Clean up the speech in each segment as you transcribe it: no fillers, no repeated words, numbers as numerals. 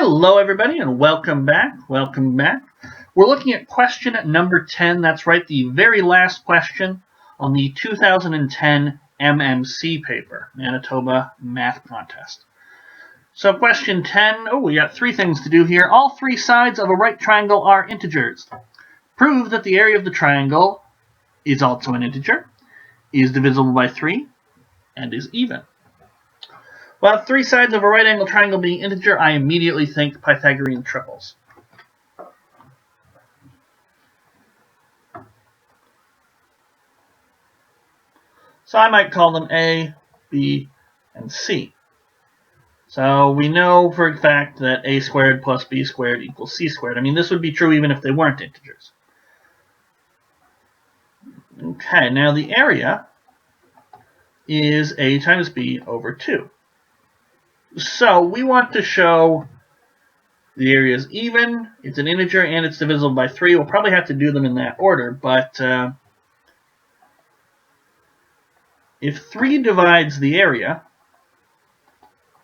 Hello everybody and welcome back. We're looking at question number 10. That's right, the very last question on the 2010 MMC paper, Manitoba Math Contest. So question 10, we got three things to do here. All three sides of a right triangle are integers. Prove that the area of the triangle is also an integer, is divisible by 3, and is even. Well, three sides of a right angle triangle being integer, I immediately think Pythagorean triples. So I might call them A, B, and C. So we know for a fact that A squared plus B squared equals C squared. I mean, this would be true even if they weren't integers. Okay, now the area is A times B over 2. So we want to show the area is even, it's an integer, and it's divisible by 3. We'll probably have to do them in that order, but if 3 divides the area,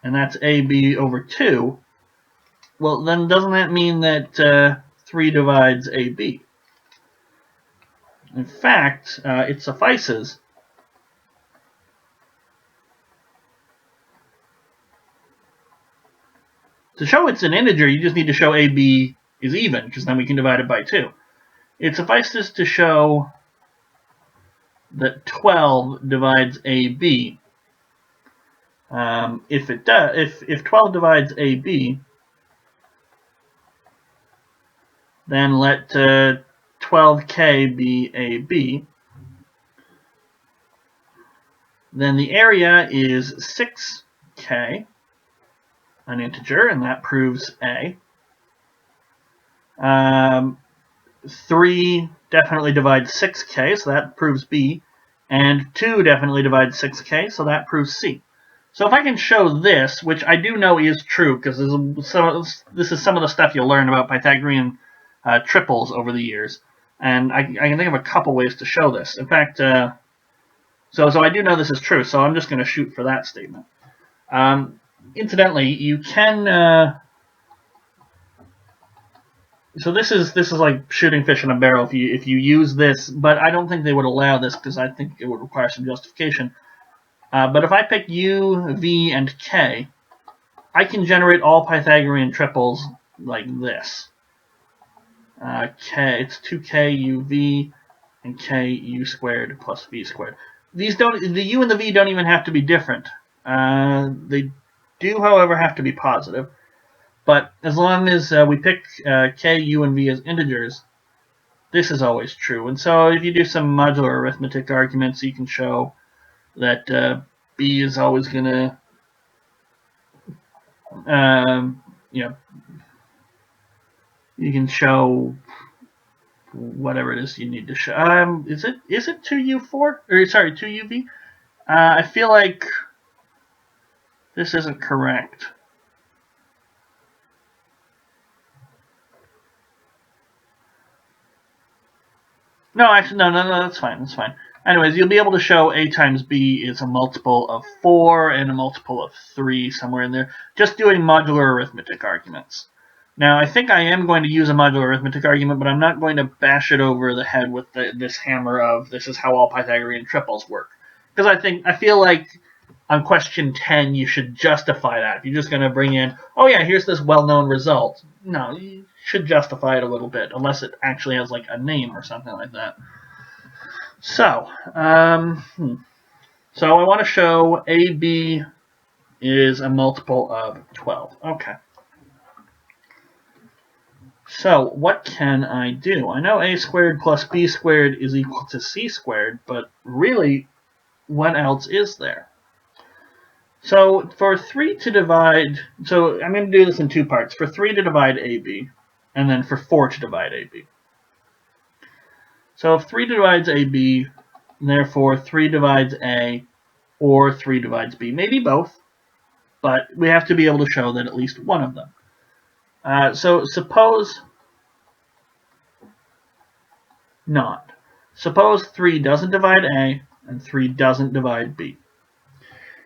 and that's AB over 2, well, then doesn't that mean that 3 divides AB? In fact, it suffices to show it's an integer. You just need to show AB is even, because then we can divide it by 2. It suffices to show that 12 divides AB. If 12 divides AB, then let 12k be AB. Then the area is 6k, an integer, and that proves A. 3 definitely divides 6k, so that proves B. And 2 definitely divides 6k, so that proves C. So if I can show this, which I do know is true, because this is some of the stuff you'll learn about Pythagorean triples over the years, and I can think of a couple ways to show this. In fact, so I do know this is true, so I'm just going to shoot for that statement. Incidentally, you can. So this is like shooting fish in a barrel if you use this, but I don't think they would allow this because I think it would require some justification. But if I pick U, V, and K, I can generate all Pythagorean triples like this. K, it's 2k UV and k U squared plus V squared. The U and the V don't even have to be different. They do, however, have to be positive. But as long as we pick k, U, and V as integers, this is always true. And so if you do some modular arithmetic arguments, you can show that B is always going to, you can show whatever it is you need to show. Is it 2U4? Or sorry, 2UV? I feel like this isn't correct. No, actually, no, that's fine. Anyways, you'll be able to show A times B is a multiple of 4 and a multiple of 3 somewhere in there, just doing modular arithmetic arguments. Now, I think I am going to use a modular arithmetic argument, but I'm not going to bash it over the head with this hammer of this is how all Pythagorean triples work. Because I feel like on question 10, you should justify that. If you're just going to bring in, oh yeah, here's this well-known result. No, you should justify it a little bit, unless it actually has like a name or something like that. So, so I want to show AB is a multiple of 12. Okay. So, what can I do? I know A squared plus B squared is equal to C squared, but really, what else is there? So, for 3 to divide, so I'm going to do this in two parts. For 3 to divide AB, and then for 4 to divide AB. So if 3 divides AB, therefore 3 divides A, or 3 divides B. Maybe both, but we have to be able to show that at least one of them. So suppose not. Suppose 3 doesn't divide A, and 3 doesn't divide B.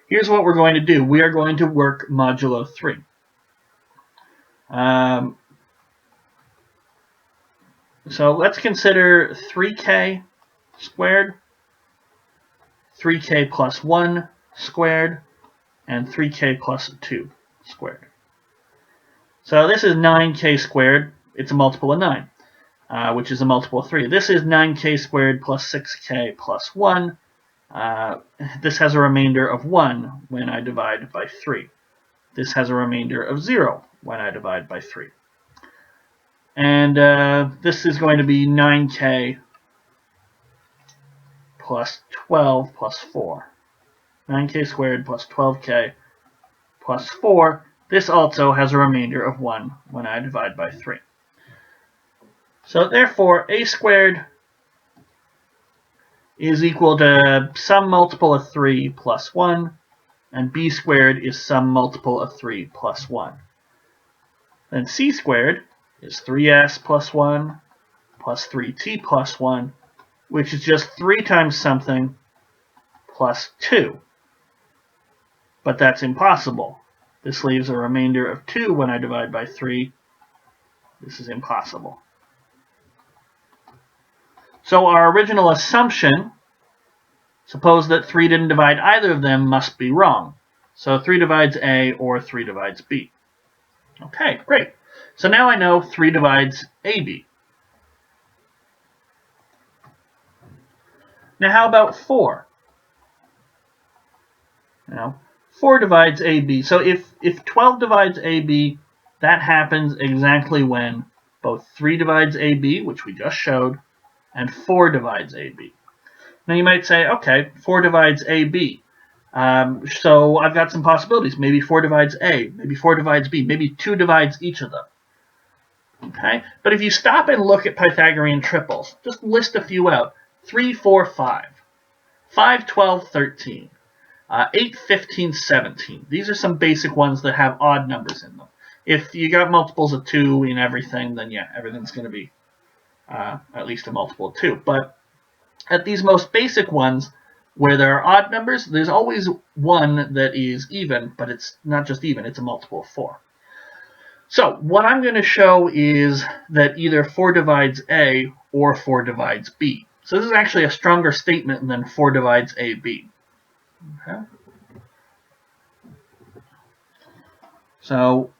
Here's what we're going to do. We are going to work modulo 3. So let's consider 3k squared, 3k plus 1 squared, and 3k plus 2 squared. So this is 9k squared. It's a multiple of 9, which is a multiple of 3. This is 9k squared plus 6k plus 1. This has a remainder of 1 when I divide by 3. This has a remainder of 0 when I divide by 3. And this is going to be 9k plus 12 plus 4. 9k squared plus 12k plus 4. This also has a remainder of 1 when I divide by 3. So therefore, a squared is equal to some multiple of 3 plus 1, and b squared is some multiple of 3 plus 1. Then c squared is 3s plus 1 plus 3t plus 1, which is just 3 times something plus 2. But that's impossible. This leaves a remainder of 2 when I divide by 3. This is impossible. So our original assumption, suppose that 3 didn't divide either of them, must be wrong. So 3 divides A or 3 divides B. Okay, great. So now I know 3 divides AB. Now how about 4? Now, 4 divides AB. So if 12 divides AB, that happens exactly when both 3 divides AB, which we just showed, and 4 divides AB. Now you might say, okay, 4 divides AB. So I've got some possibilities. Maybe 4 divides A, maybe 4 divides B, maybe 2 divides each of them. Okay? But if you stop and look at Pythagorean triples, just list a few out. 3, 4, 5. 5, 12, 13. 8, 15, 17. These are some basic ones that have odd numbers in them. If you got multiples of 2 in everything, then yeah, everything's going to be at least a multiple of 2. But at these most basic ones, where there are odd numbers, there's always one that is even, but it's not just even, it's a multiple of 4. So what I'm going to show is that either 4 divides A or 4 divides B. So this is actually a stronger statement than 4 divides AB. Okay. So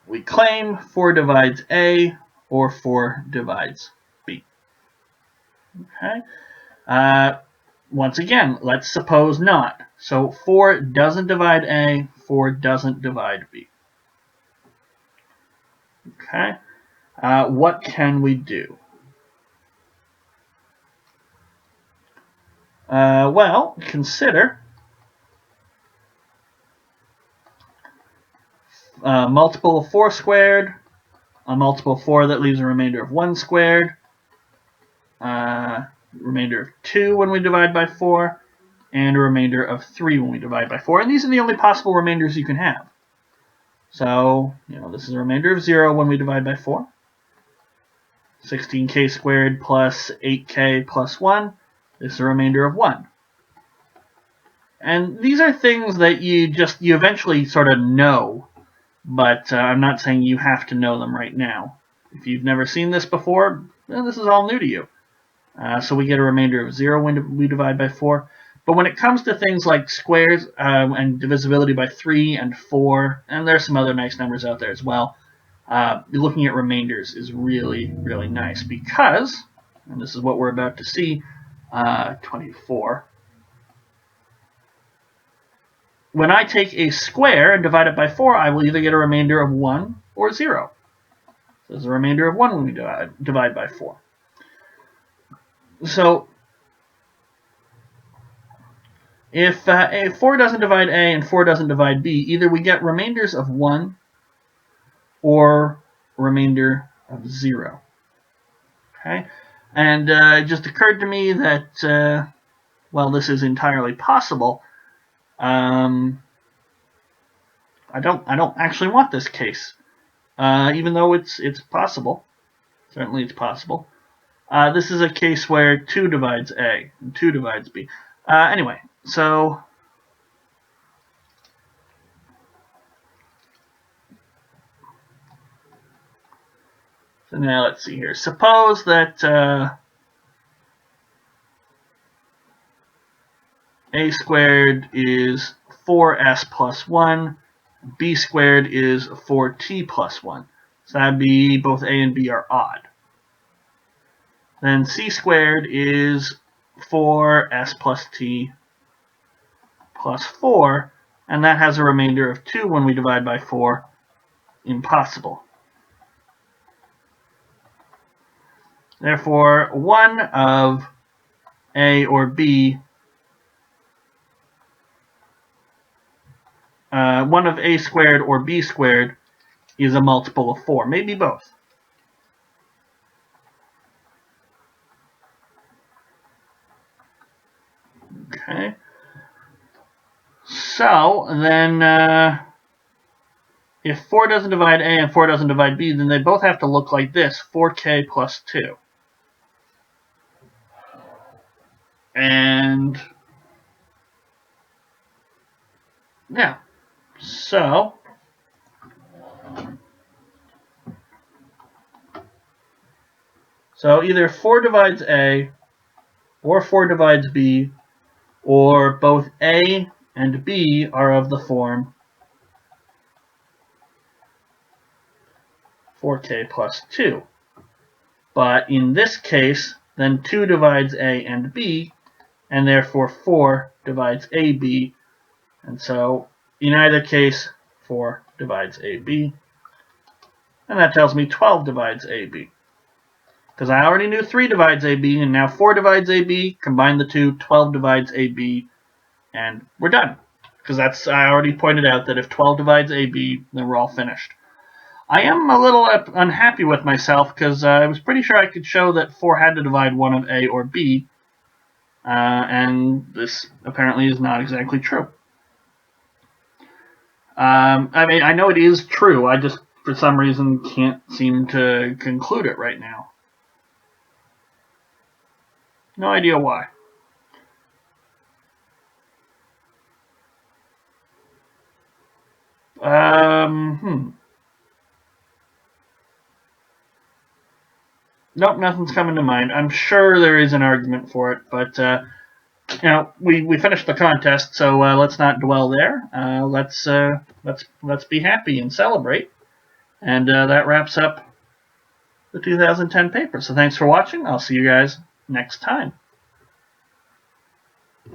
we claim 4 divides A or 4 divides B. Okay. Once again, let's suppose not. So 4 doesn't divide A, 4 doesn't divide B. Okay. What can we do? Well, consider a multiple of 4 squared, a multiple of 4 that leaves a remainder of 1 squared, remainder of 2 when we divide by 4, and a remainder of 3 when we divide by 4. And these are the only possible remainders you can have. So, this is a remainder of 0 when we divide by 4. 16k squared plus 8k plus 1. This is a remainder of 1. And these are things that you eventually sort of know, but I'm not saying you have to know them right now. If you've never seen this before, then this is all new to you. So we get a remainder of 0 when we divide by 4. But when it comes to things like squares and divisibility by 3 and 4, and there's some other nice numbers out there as well, looking at remainders is really, really nice because, and this is what we're about to see, 24. When I take a square and divide it by 4, I will either get a remainder of 1 or 0. So there's a remainder of 1 when we divide by 4. So if 4 doesn't divide A and 4 doesn't divide B, either we get remainders of 1 or a remainder of 0. Okay? And it just occurred to me that, well, this is entirely possible. I don't actually want this case, even though it's possible. Certainly it's possible. This is a case where 2 divides A and 2 divides B. Anyway, so So now let's see here. Suppose that a squared is 4s plus 1, b squared is 4t plus 1. So that'd be both a and b are odd. Then c squared is 4s plus t plus 4, and that has a remainder of 2 when we divide by 4. Impossible. Therefore, one of a or b, one of a squared or b squared is a multiple of 4. Maybe both. Okay. So then, if 4 doesn't divide a and 4 doesn't divide b, then they both have to look like this: 4k plus 2. And yeah, so either 4 divides a or 4 divides b, or both a and b are of the form 4k plus 2. But in this case, then 2 divides a and b, and therefore 4 divides ab, and so in either case 4 divides ab, and that tells me 12 divides ab. Because I already knew 3 divides AB, and now 4 divides AB, combine the two, 12 divides AB, and we're done. Because I already pointed out that if 12 divides AB, then we're all finished. I am a little unhappy with myself, because I was pretty sure I could show that 4 had to divide one of A or B, and this apparently is not exactly true. I mean, I know it is true, I just, for some reason, can't seem to conclude it right now. No idea why. Nope, nothing's coming to mind. I'm sure there is an argument for it, but you know, we finished the contest, so let's not dwell there. Let's be happy and celebrate. And that wraps up the 2010 paper. So thanks for watching. I'll see you guys next time.